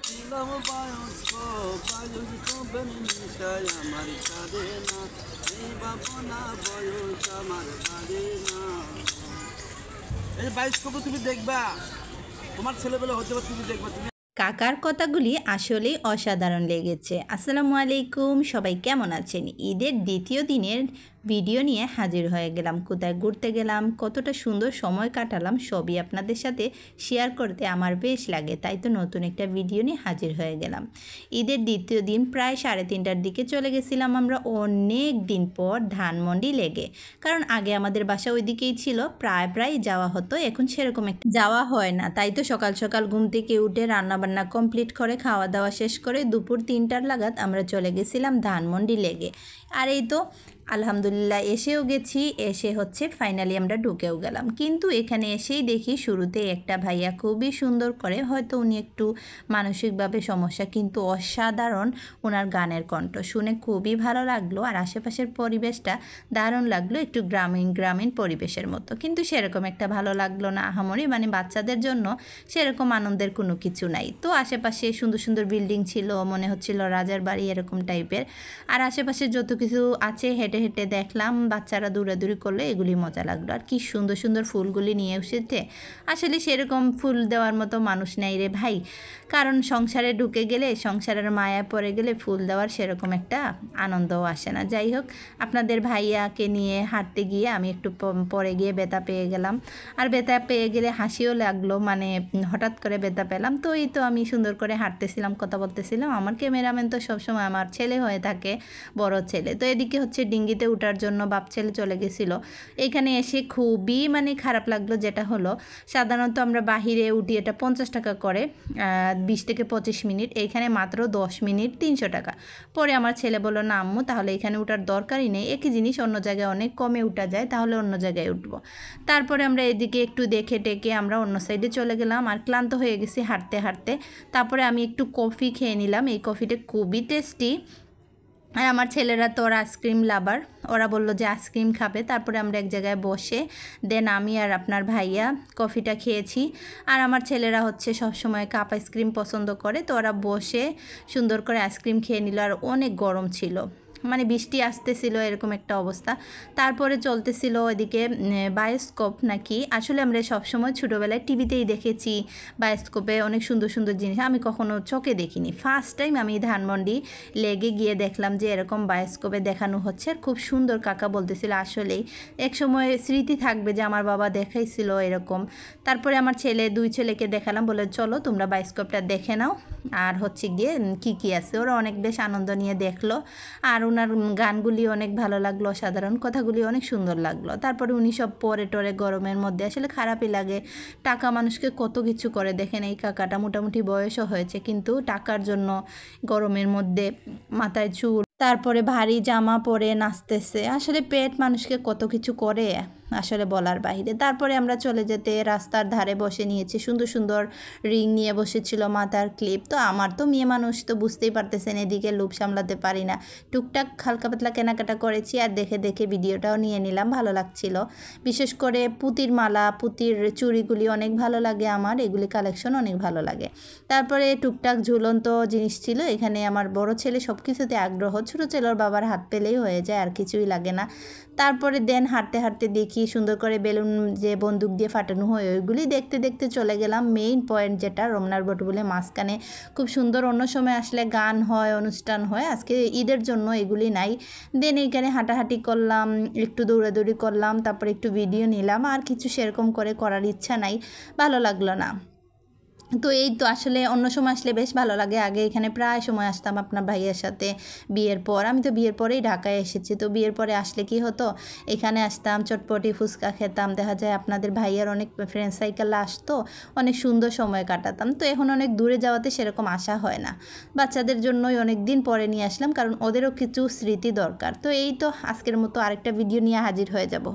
ছিলাম বায়স্কোপ বায়স্কোপের নিশায় আমার কাঁদে না এই বাপনা বয়স আমার কাঁদে না। এই বায়স্কোপে তুমি দেখবা তোমার ছেলেবেলা হতে পারে, তুমি দেখবা তুমি। কাকার কথাগুলি আসলেই অসাধারণ লেগেছে। আসসালামু আলাইকুম, সবাই কেমন আছেন? ঈদের দ্বিতীয় দিনের ভিডিও নিয়ে হাজির হয়ে গেলাম। কোথায় ঘুরতে গেলাম, কতটা সুন্দর সময় কাটালাম, সবই আপনাদের সাথে শেয়ার করতে আমার বেশ লাগে, তাই তো নতুন একটা ভিডিও নিয়ে হাজির হয়ে গেলাম। ঈদের দ্বিতীয় দিন প্রায় 3:30টার দিকে চলে গেছিলাম আমরা অনেক দিন পর ধানমন্ডি লেগে, কারণ আগে আমাদের বাসা ওইদিকেই ছিল, প্রায় যাওয়া হতো, এখন সেরকম একটা যাওয়া হয় না। তাই তো সকাল সকাল ঘুম থেকে উঠে রান্নাবান্না কমপ্লিট করে খাওয়া দাওয়া শেষ করে দুপুর 3টার নাগাদ আমরা চলে গেছিলাম ধানমন্ডি লেগে। আর এই তো আলহামদুলিল্লাহ এসেও গেছি, এসে হচ্ছে ফাইনালি আমরা ঢুকেও গেলাম। কিন্তু এখানে এসেই দেখি শুরুতে একটা ভাইয়া খুবই সুন্দর করে, হয়তো উনি একটু মানসিকভাবে সমস্যা, কিন্তু অসাধারণ ওনার গানের কণ্ঠ শুনে খুবই ভালো লাগলো। আর আশেপাশের পরিবেশটা দারুণ লাগলো, একটু গ্রামীণ পরিবেশের মতো, কিন্তু সেরকম একটা ভালো লাগলো না আহামরি, মানে বাচ্চাদের জন্য সেরকম আনন্দের কোনো কিছু নাই। তো আশেপাশে সুন্দর সুন্দর বিল্ডিং ছিল, মনে হচ্ছিল রাজার বাড়ি এরকম টাইপের। আর আশেপাশে যত কিছু আছে হেঁটে হেঁটে দেখলাম, বাচ্চারা দৌড়াদৌড়ি করলে, এগুলি মজা লাগলো। আর কি সুন্দর সুন্দর ফুলগুলি নিয়ে এসেছে, আসলে সেরকম ফুল দেওয়ার মতো মানুষ নেই রে ভাই, কারণ সংসারে ঢুকে গেলে, সংসারের মায়া পড়ে গেলে ফুল দেওয়ার সেরকম একটা আনন্দও আসে না। যাই হোক, আপনাদের ভাইয়াকে নিয়ে হাঁটতে গিয়ে আমি একটু পরে গিয়ে ব্যথা পেয়ে গেলাম। আর ব্যথা পেয়ে গেলে হাসিও লাগলো, মানে হঠাৎ করে ব্যথা পেলাম। তো এই তো আমি সুন্দর করে হাঁটতেছিলাম, কথা বলতেছিলাম। আমার ক্যামেরাম্যান তো সবসময় আমার ছেলে হয়ে থাকে, বড় ছেলে। তো এদিকে হচ্ছে ডিঙ্গিতে ওঠার জন্য বাপ ছেলে চলে গেছিলো। এখানে এসে খুবই মানে খারাপ লাগলো, যেটা হলো সাধারণত আমরা বাহিরে উঠি, এটা 50 টাকা করে 20 থেকে 25 মিনিট, এইখানে মাত্র 10 মিনিট 300 টাকা। পরে আমার ছেলে বললো না আম্মু, তাহলে এখানে ওঠার দরকারই নেই, একই জিনিস অন্য জায়গায় অনেক কমে উঠা যায়, তাহলে অন্য জায়গায় উঠবো। তারপরে আমরা এদিকে একটু দেখে টেকে আমরা অন্য সাইডে চলে গেলাম, আর ক্লান্ত হয়ে গেছি হাঁটতে হাঁটতে। তারপরে আমি একটু কফি খেয়ে নিলাম, এই কফিটা খুবই টেস্টি। আর আমার ছেলেরা তো ওরা আইসক্রিম লাভার, ওরা বললো যে আইসক্রিম খাবে। তারপরে আমরা এক জায়গায় বসে দেন আমি আর আপনার ভাইয়া কফিটা খেয়েছি। আর আমার ছেলেরা হচ্ছে সবসময় কাপ আইসক্রিম পছন্দ করে, তো ওরা বসে সুন্দর করে আইসক্রিম খেয়ে নিল। আর অনেক গরম ছিল, মানে বৃষ্টি আসতেছিল এরকম একটা অবস্থা। তারপরে চলতেছিল ওইদিকে বায়োস্কোপ নাকি, আসলে আমরা সবসময় ছোটোবেলায় টিভিতেই দেখেছি বায়োস্কোপে অনেক সুন্দর সুন্দর জিনিস, আমি কখনো চোখে দেখিনি। ফার্স্ট টাইম আমি ধানমন্ডি লেগে গিয়ে দেখলাম যে এরকম বায়োস্কোপে দেখানো হচ্ছে, আর খুব সুন্দর। কাকা বলতেছিল আসলেই এক সময় স্মৃতি থাকবে যে আমার বাবা দেখাইছিল এরকম। তারপরে আমার দুই ছেলেকে দেখালাম, বলে চলো তোমরা বায়োস্কোপটা দেখে নাও, আর হচ্ছে গিয়ে কী আছে। ওরা অনেক বেশ আনন্দ নিয়ে দেখলো, আর ওনার গানগুলি অনেক ভালো লাগলো, সাধারণ কথাগুলি অনেক সুন্দর লাগলো। তারপরে উনি সব পরে টরে গরমের মধ্যে, আসলে খারাপই লাগে, টাকা মানুষকে কত কিছু করে। দেখেন এই কাকাটা মোটামুটি বয়সও হয়েছে, কিন্তু টাকার জন্য গরমের মধ্যে মাথায় চুল, তারপরে ভারী জামা পরে নাচতেছে। আসলে পেট মানুষকে কত কিছু করে, আসলে বলার বাহিরে। তারপরে আমরা চলে যেতে রাস্তার ধারে বসে নিয়েছি, সুন্দর সুন্দর রিং নিয়ে বসেছিল, মাথার ক্লিপ। তো আমার তো মেয়ে মানুষ, তো বুঝতেই পারতেছেন এদিকে লোভ সামলাতে পারি না, টুকটাক হালকা পাতলা কেনাকাটা করেছি। আর দেখে দেখে ভিডিওটাও নিয়ে নিলাম, ভালো লাগছিল। বিশেষ করে পুঁতির মালা, পুঁতির চুড়িগুলি অনেক ভালো লাগে আমার, এগুলি কালেকশন অনেক ভালো লাগে। তারপরে টুকটাক ঝুলন্ত জিনিস ছিল এখানে। আমার বড় ছেলে সব কিছুতে আগ্রহ, ছোটো ছেলের বাবার হাত পেলেই হয়ে যায়, আর কিছুই লাগে না। তারপরে দেন হাঁটতে হাঁটতে দেখি সুন্দর করে বেলুন যে বন্দুক দিয়ে ফাটানো হয়, ওইগুলি দেখতে দেখতে চলে গেলাম মেইন পয়েন্ট, যেটা রমনার বটবুলে মাঝখানে খুব সুন্দর। অন্য সময় আসলে গান হয়, অনুষ্ঠান হয়, আজকে ঈদের জন্য এগুলি নাই। দেন এইখানে হাঁটাহাঁটি করলাম, একটু দৌড়াদৌড়ি করলাম, তারপরে একটু ভিডিও নিলাম। আর কিছু সেরকম করে করার ইচ্ছা নাই, ভালো লাগলো না। তো এই তো আসলে অন্য সময় আসলে বেশ ভালো লাগে। আগে এখানে প্রায় সময় আসতাম আপনার ভাইয়ের সাথে, বিয়ের পর। আমি তো বিয়ের পরেই ঢাকায় এসেছি, তো বিয়ের পরে আসলে কি হতো, এখানে আসতাম, চটপটি ফুচকা খেতাম, দেখা যায় আপনাদের ভাইয়ার অনেক ফ্রেন্ড সাইকেল আসতো, অনেক সুন্দর সময় কাটাতাম। তো এখন অনেক দূরে যাওয়াতে সেরকম আসা হয় না, বাচ্চাদের জন্যই অনেক দিন পরে নিয়ে আসলাম, কারণ ওদেরও কিছু স্মৃতি দরকার। তো এই তো আজকের মতো আরেকটা ভিডিও নিয়ে হাজির হয়ে যাব।